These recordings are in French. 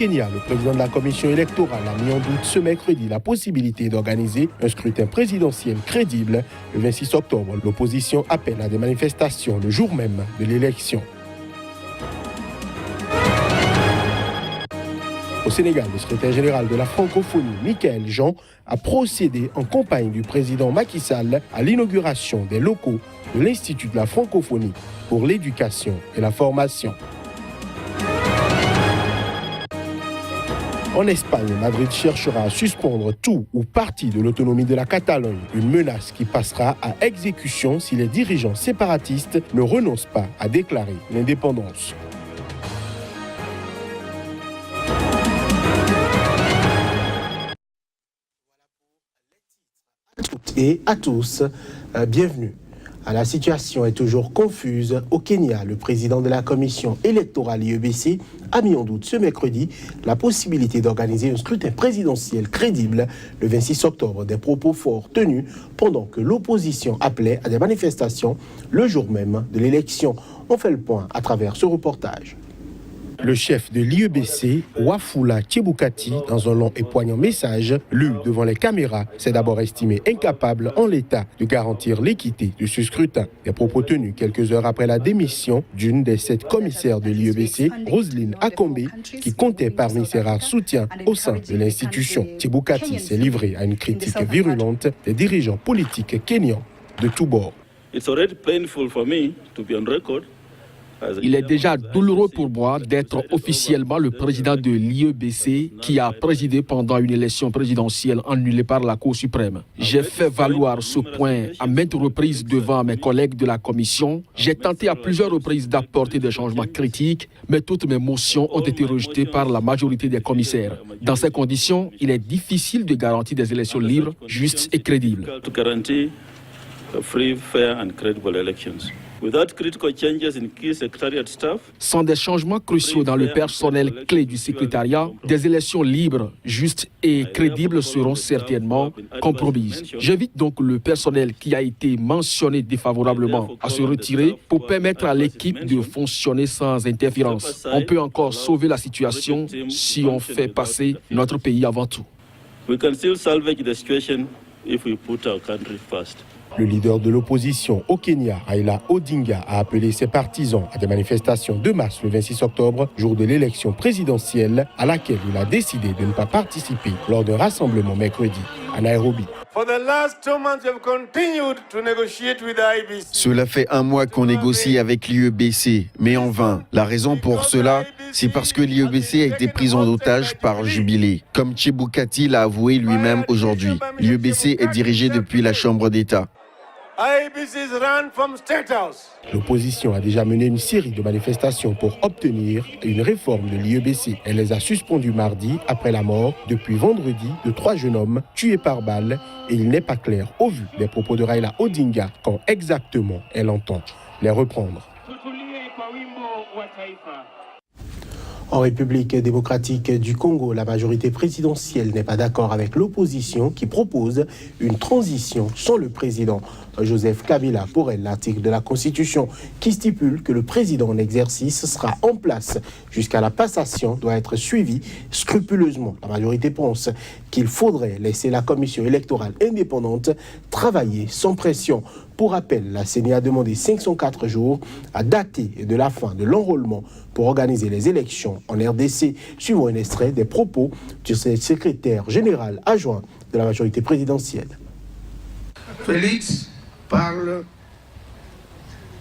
Kenya, le président de la commission électorale a mis en doute ce mercredi la possibilité d'organiser un scrutin présidentiel crédible. Le 26 octobre, l'opposition appelle à des manifestations le jour même de l'élection. Au Sénégal, le secrétaire général de la francophonie, Michaël Jean, a procédé en campagne du président Macky Sall à l'inauguration des locaux de l'Institut de la francophonie pour l'éducation et la formation. En Espagne, Madrid cherchera à suspendre tout ou partie de l'autonomie de la Catalogne, une menace qui passera à exécution si les dirigeants séparatistes ne renoncent pas à déclarer l'indépendance. Et à tous, bienvenue. La situation est toujours confuse. Au Kenya, le président de la commission électorale IEBC a mis en doute ce mercredi la possibilité d'organiser un scrutin présidentiel crédible le 26 octobre. Des propos forts tenus pendant que l'opposition appelait à des manifestations le jour même de l'élection. On fait le point à travers ce reportage. Le chef de l'IEBC, Wafula Chebukati, dans un long et poignant message lu devant les caméras, s'est d'abord estimé incapable en l'état de garantir l'équité de ce scrutin. Des propos tenus quelques heures après la démission d'une des 7 commissaires de l'IEBC, Roselyne Akombe, qui comptait parmi ses rares soutiens au sein de l'institution. Chebukati s'est livré à une critique virulente des dirigeants politiques kenyans de tous bords. Il est déjà douloureux pour moi d'être officiellement le président de l'IEBC qui a présidé pendant une élection présidentielle annulée par la Cour suprême. J'ai fait valoir ce point à maintes reprises devant mes collègues de la commission. J'ai tenté à plusieurs reprises d'apporter des changements critiques, mais toutes mes motions ont été rejetées par la majorité des commissaires. Dans ces conditions, il est difficile de garantir des élections libres, justes et crédibles. Sans des changements cruciaux dans le personnel clé du secrétariat, des élections libres, justes et crédibles seront certainement compromises. J'invite donc le personnel qui a été mentionné défavorablement à se retirer pour permettre à l'équipe de fonctionner sans interférence. On peut encore sauver la situation si on fait passer notre pays avant tout. Le leader de l'opposition au Kenya, Raila Odinga, a appelé ses partisans à des manifestations de masse le 26 octobre, jour de l'élection présidentielle, à laquelle il a décidé de ne pas participer lors d'un rassemblement mercredi à Nairobi. Cela fait un mois qu'on négocie avec l'IEBC, mais en vain. La raison pour cela, c'est parce que l'IEBC a été prise en otage par Jubilé, comme Chebukati l'a avoué lui-même aujourd'hui. L'IEBC est dirigé depuis la Chambre d'État. L'opposition a déjà mené une série de manifestations pour obtenir une réforme de l'IEBC. Elle les a suspendues mardi après la mort, depuis vendredi, de 3 jeunes hommes tués par balle. Et il n'est pas clair, au vu des propos de Raila Odinga, quand exactement elle entend les reprendre. En République démocratique du Congo, la majorité présidentielle n'est pas d'accord avec l'opposition qui propose une transition sans le président. Joseph Kabila, pour elle, l'article de la Constitution qui stipule que le président en exercice sera en place jusqu'à la passation doit être suivi scrupuleusement. La majorité pense qu'il faudrait laisser la commission électorale indépendante travailler sans pression. Pour rappel, la CENI a demandé 504 jours à dater de la fin de l'enrôlement pour organiser les élections en RDC, suivant un extrait des propos du secrétaire général adjoint de la majorité présidentielle. Félix parle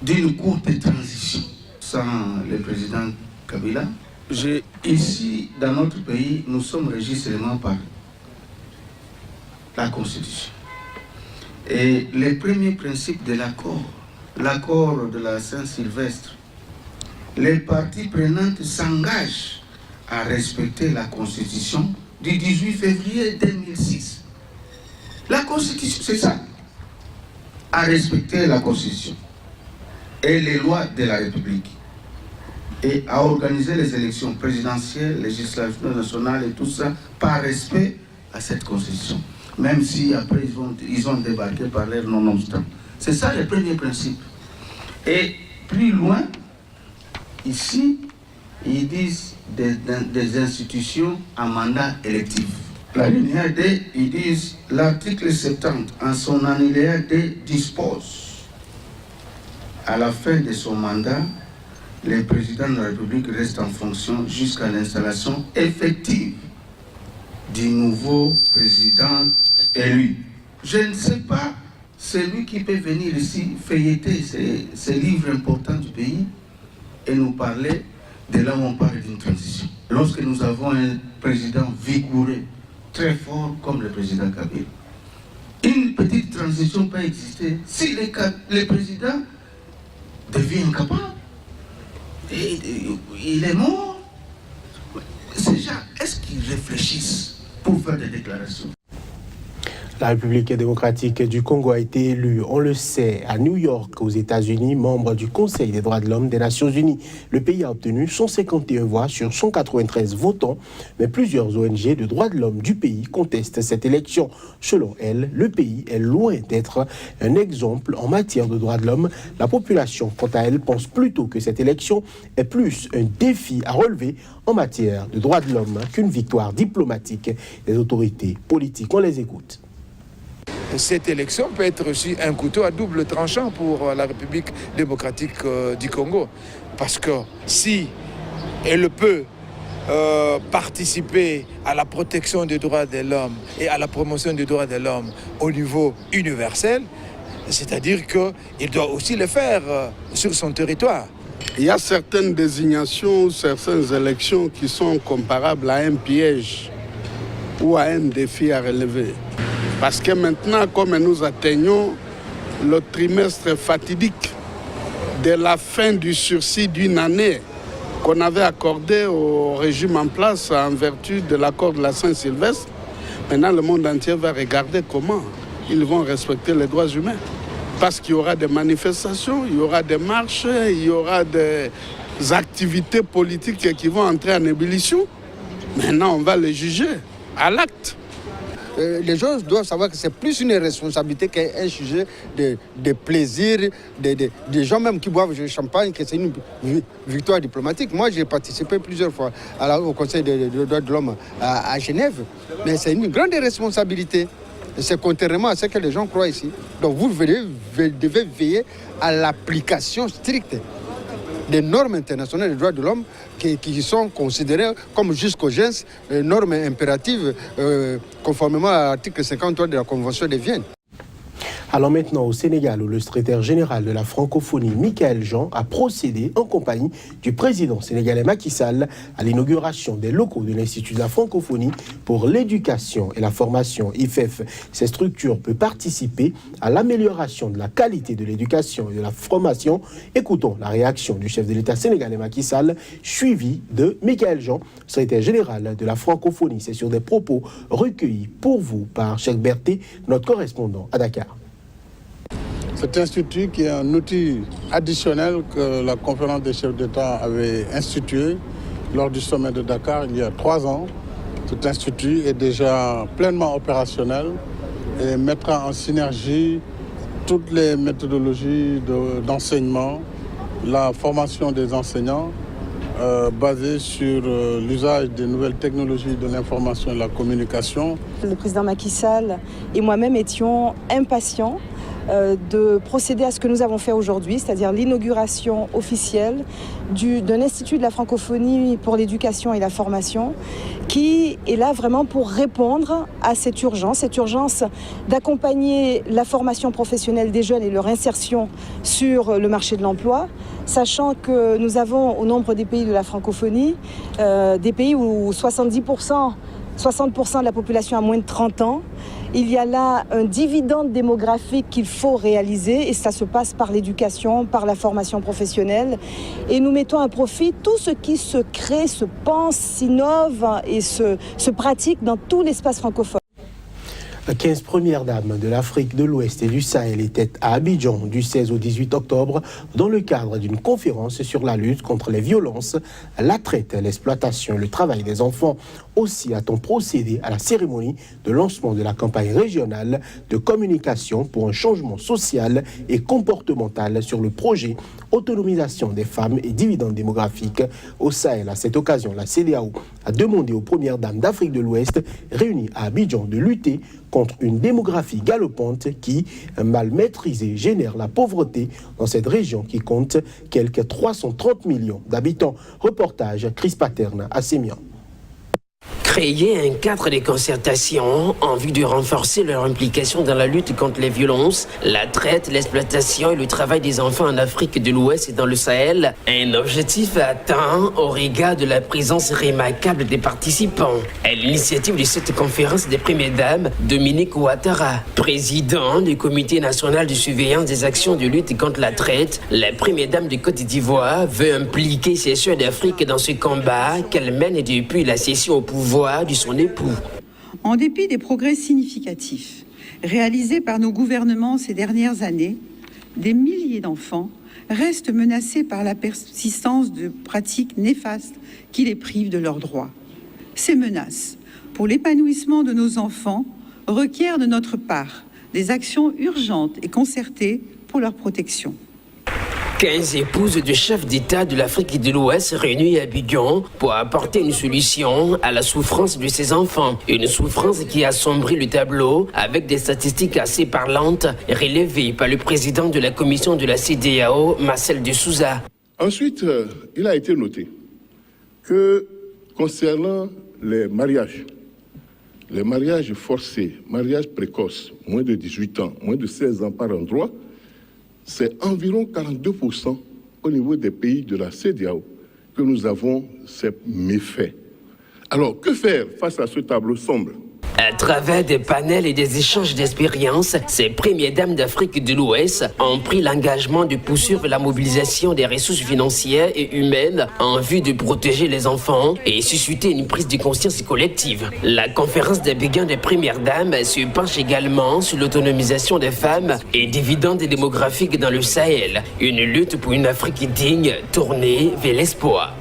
d'une courte transition sans le président Kabila. Ici, dans notre pays, nous sommes régis seulement par la Constitution. Et les premiers principes de l'accord de la Saint-Sylvestre, les parties prenantes s'engagent à respecter la Constitution du 18 février 2006. La Constitution, c'est ça, à respecter la Constitution et les lois de la République et à organiser les élections présidentielles, législatives nationales et tout ça par respect à cette Constitution. Même si après ils ont débarqué par l'air non-obstant. C'est ça le premier principe. Et plus loin, ici, ils disent des institutions à mandat électif. L'alinéa D, ils disent l'article 70 en son alinéa D dispose à la fin de son mandat, le président de la République reste en fonction jusqu'à l'installation effective du nouveau président élu. Je ne sais pas, celui qui peut venir ici feuilleter ces livres importants du pays et nous parler de là où on parle d'une transition. Lorsque nous avons un président vigoureux, très fort comme le président Kabila, une petite transition peut exister si le président devient incapable. Et il est mort. Ces gens, est-ce qu'ils réfléchissent pour faire des déclarations? La République démocratique du Congo a été élue, on le sait, à New York, aux États-Unis, membre du Conseil des droits de l'homme des Nations Unies. Le pays a obtenu 151 voix sur 193 votants, mais plusieurs ONG de droits de l'homme du pays contestent cette élection. Selon elles, le pays est loin d'être un exemple en matière de droits de l'homme. La population, quant à elle, pense plutôt que cette élection est plus un défi à relever en matière de droits de l'homme qu'une victoire diplomatique des autorités politiques. On les écoute. Cette élection peut être aussi un couteau à double tranchant pour la République démocratique du Congo. Parce que si elle peut participer à la protection des droits de l'homme et à la promotion des droits de l'homme au niveau universel, c'est-à-dire qu'il doit aussi le faire sur son territoire. Il y a certaines désignations, certaines élections qui sont comparables à un piège ou à un défi à relever. Parce que maintenant, comme nous atteignons le trimestre fatidique de la fin du sursis d'une année qu'on avait accordé au régime en place en vertu de l'accord de la Saint-Sylvestre, maintenant le monde entier va regarder comment ils vont respecter les droits humains. Parce qu'il y aura des manifestations, il y aura des marches, il y aura des activités politiques qui vont entrer en ébullition. Maintenant, on va les juger à l'acte. Les gens doivent savoir que c'est plus une responsabilité qu'un sujet de plaisir, des gens même qui boivent du champagne, que c'est une victoire diplomatique. Moi, j'ai participé plusieurs fois au Conseil des droits de l'homme à Genève, mais c'est une grande responsabilité. C'est contrairement à ce que les gens croient ici. Donc vous devez veiller à l'application stricte des normes internationales des droits de l'homme qui sont considérées comme jusqu'aux gens normes impératives conformément à l'article 53 de la Convention de Vienne. Allons maintenant au Sénégal où le secrétaire général de la francophonie, Michaël Jean, a procédé en compagnie du président sénégalais Macky Sall à l'inauguration des locaux de l'Institut de la francophonie pour l'éducation et la formation IFEF. Cette structure peut participer à l'amélioration de la qualité de l'éducation et de la formation. Écoutons la réaction du chef de l'État sénégalais Macky Sall, suivi de Michaël Jean, secrétaire général de la francophonie. C'est sur des propos recueillis pour vous par Cheikh Berté, notre correspondant à Dakar. Cet institut qui est un outil additionnel que la conférence des chefs d'État avait institué lors du sommet de Dakar il y a 3 ans. Cet institut est déjà pleinement opérationnel et mettra en synergie toutes les méthodologies d'enseignement, la formation des enseignants basée sur l'usage des nouvelles technologies de l'information et de la communication. Le président Macky Sall et moi-même étions impatients de procéder à ce que nous avons fait aujourd'hui, c'est-à-dire l'inauguration officielle d'un institut de la francophonie pour l'éducation et la formation, qui est là vraiment pour répondre à cette urgence d'accompagner la formation professionnelle des jeunes et leur insertion sur le marché de l'emploi, sachant que nous avons au nombre des pays de la francophonie, des pays où 60% de la population a moins de 30 ans. Il y a là un dividende démographique qu'il faut réaliser et ça se passe par l'éducation, par la formation professionnelle. Et nous mettons à profit tout ce qui se crée, se pense, s'innove et se pratique dans tout l'espace francophone. 15 premières dames de l'Afrique de l'Ouest et du Sahel étaient à Abidjan du 16 au 18 octobre dans le cadre d'une conférence sur la lutte contre les violences, la traite, l'exploitation et le travail des enfants. Aussi a-t-on procédé à la cérémonie de lancement de la campagne régionale de communication pour un changement social et comportemental sur le projet autonomisation des femmes et dividendes démographiques au Sahel. À cette occasion, la CEDEAO a demandé aux premières dames d'Afrique de l'Ouest réunies à Abidjan de lutter contre une démographie galopante qui, mal maîtrisée, génère la pauvreté dans cette région qui compte quelques 330 millions d'habitants. Reportage Chris Paterne à Sémian. Créer un cadre de concertation en vue de renforcer leur implication dans la lutte contre les violences, la traite, l'exploitation et le travail des enfants en Afrique de l'Ouest et dans le Sahel, un objectif atteint au regard de la présence remarquable des participants. À l'initiative de cette conférence des premières dames, Dominique Ouattara, président du Comité national de surveillance des actions de lutte contre la traite, la première dame de Côte d'Ivoire veut impliquer ses sœurs d'Afrique dans ce combat qu'elle mène depuis la cession au pouvoir de son époux. En dépit des progrès significatifs réalisés par nos gouvernements ces dernières années, des milliers d'enfants restent menacés par la persistance de pratiques néfastes qui les privent de leurs droits. Ces menaces, pour l'épanouissement de nos enfants, requièrent de notre part des actions urgentes et concertées pour leur protection. 15 épouses de chefs d'État de l'Afrique de l'Ouest réunies à Abidjan pour apporter une solution à la souffrance de ces enfants. Une souffrance qui assombrit le tableau avec des statistiques assez parlantes relevées par le président de la commission de la CEDEAO, Marcel de Souza. Ensuite, il a été noté que concernant les mariages forcés, mariages précoces, moins de 18 ans, moins de 16 ans par endroit, c'est environ 42% au niveau des pays de la CEDEAO que nous avons ces méfaits. Alors, que faire face à ce tableau sombre ? À travers des panels et des échanges d'expériences, ces premières dames d'Afrique de l'Ouest ont pris l'engagement de poursuivre la mobilisation des ressources financières et humaines en vue de protéger les enfants et susciter une prise de conscience collective. La conférence d'Abidjan des premières dames se penche également sur l'autonomisation des femmes et dividendes démographiques dans le Sahel, une lutte pour une Afrique digne tournée vers l'espoir.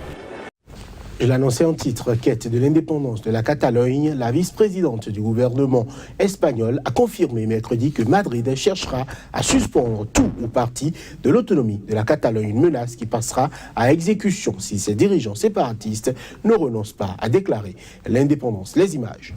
Je l'annonçais en titre, quête de l'indépendance de la Catalogne, la vice-présidente du gouvernement espagnol a confirmé mercredi que Madrid cherchera à suspendre tout ou partie de l'autonomie de la Catalogne, une menace qui passera à exécution si ses dirigeants séparatistes ne renoncent pas à déclarer l'indépendance. Les images.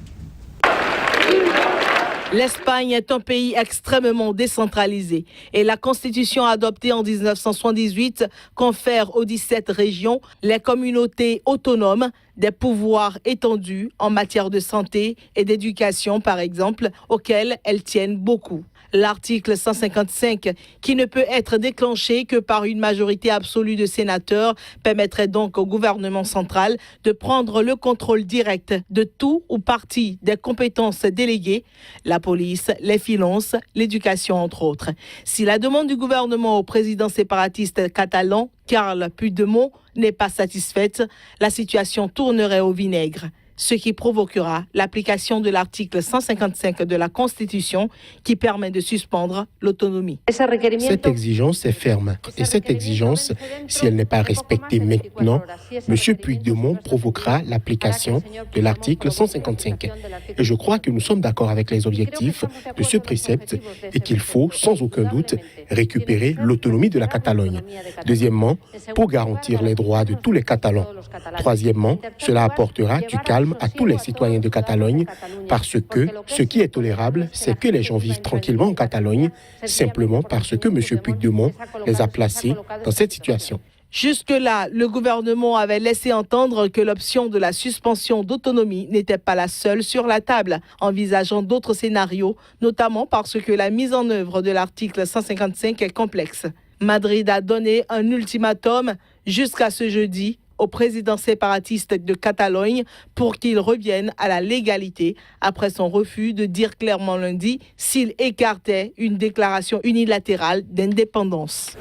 L'Espagne est un pays extrêmement décentralisé et la Constitution adoptée en 1978 confère aux 17 régions les communautés autonomes des pouvoirs étendus en matière de santé et d'éducation, par exemple, auxquels elles tiennent beaucoup. L'article 155, qui ne peut être déclenché que par une majorité absolue de sénateurs, permettrait donc au gouvernement central de prendre le contrôle direct de tout ou partie des compétences déléguées, la police, les finances, l'éducation entre autres. Si la demande du gouvernement au président séparatiste catalan, Carles Puigdemont, n'est pas satisfaite, la situation tournerait au vinaigre, ce qui provoquera l'application de l'article 155 de la Constitution qui permet de suspendre l'autonomie. Cette exigence est ferme et cette exigence, si elle n'est pas respectée maintenant, M. Puigdemont provoquera l'application de l'article 155. Et je crois que nous sommes d'accord avec les objectifs de ce précepte et qu'il faut, sans aucun doute, récupérer l'autonomie de la Catalogne. Deuxièmement, pour garantir les droits de tous les Catalans. Troisièmement, cela apportera du calme à tous les citoyens de Catalogne parce que ce qui est tolérable, c'est que les gens vivent tranquillement en Catalogne, simplement parce que M. Puigdemont les a placés dans cette situation. Jusque-là, le gouvernement avait laissé entendre que l'option de la suspension d'autonomie n'était pas la seule sur la table, envisageant d'autres scénarios, notamment parce que la mise en œuvre de l'article 155 est complexe. Madrid a donné un ultimatum jusqu'à ce jeudi au président séparatiste de Catalogne pour qu'il revienne à la légalité après son refus de dire clairement lundi s'il écartait une déclaration unilatérale d'indépendance.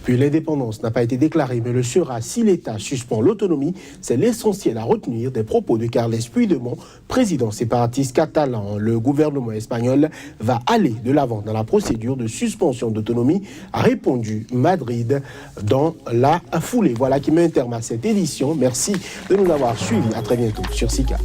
Puis l'indépendance n'a pas été déclarée, mais le sera si l'État suspend l'autonomie. C'est l'essentiel à retenir des propos de Carles Puigdemont, président séparatiste catalan. Le gouvernement espagnol va aller de l'avant dans la procédure de suspension d'autonomie, a répondu Madrid dans la foulée. Voilà qui met un terme à cette édition. Merci de nous avoir suivis. À très bientôt sur SICA.